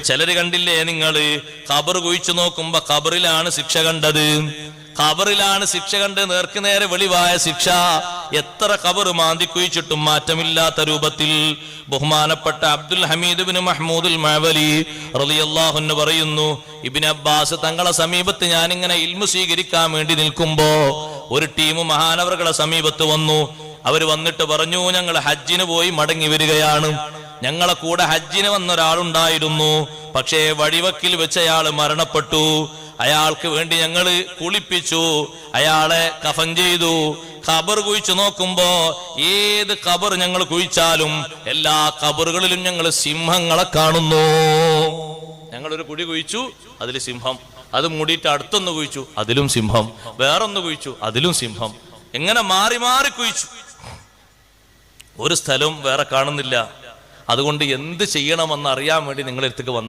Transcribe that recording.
ചിലര് കണ്ടില്ലേ നിങ്ങള് ഖബർ കുഴിച്ചു നോക്കുമ്പോ ഖബറിലാണ് ശിക്ഷ കണ്ടത്, ഖബറിലാണ് ശിക്ഷ കണ്ട് നേർക്ക് നേരെ വെളിവായ ശിക്ഷ. എത്ര ഖബർ മാന്തി കുഴിച്ചിട്ടും മാറ്റമില്ലാത്ത രൂപത്തിൽ. ബഹുമാനപ്പെട്ട അബ്ദുൽ ഹമീദ് ബിൻ മഹ്മൂദുൽ മഅവലി റളിയല്ലാഹു അൻഹു പറയുന്നു, ഇബ്നു അബ്ബാസ് തങ്ങളെ സമീപത്ത് ഞാനിങ്ങനെ ഇൽമു സ്വീകരിക്കാൻ വേണ്ടി നിൽക്കുമ്പോ ഒരു ടീം മഹാനവറുകളെ സമീപത്ത് വന്നു. അവര് വന്നിട്ട് പറഞ്ഞു, ഞങ്ങൾ ഹജ്ജിന് പോയി മടങ്ങി വരികയാണ്. ഞങ്ങളെ കൂടെ ഹജ്ജിന് വന്ന ഒരാളുണ്ടായിരുന്നു, പക്ഷേ വഴിവക്കിൽ വെച്ച് അയാൾ മരണപ്പെട്ടു. അയാൾക്ക് വേണ്ടി ഞങ്ങള് കുളിപ്പിച്ചു, അയാളെ കഫൻ ചെയ്തു. ഖബർ കുഴിച്ചു നോക്കുമ്പോ ഏത് ഖബർ ഞങ്ങൾ കുഴിച്ചാലും എല്ലാ ഖബറുകളിലും ഞങ്ങൾ സിംഹങ്ങളെ കാണുന്നു. ഞങ്ങളൊരു കുഴി കുഴിച്ചു, അതിൽ സിംഹം. അത് മൂടിയിട്ട് അടുത്തൊന്ന് കുഴിച്ചു, അതിലും സിംഹം. വേറൊന്ന് കുഴിച്ചു, അതിലും സിംഹം. എങ്ങനെ മാറി മാറി കുഴിച്ചു, ഒരു സ്ഥലവും വേറെ കാണുന്നില്ല. അതുകൊണ്ട് എന്ത് ചെയ്യണമെന്ന് അറിയാൻ വേണ്ടി നിങ്ങളെടുത്തേക്ക് വന്നു.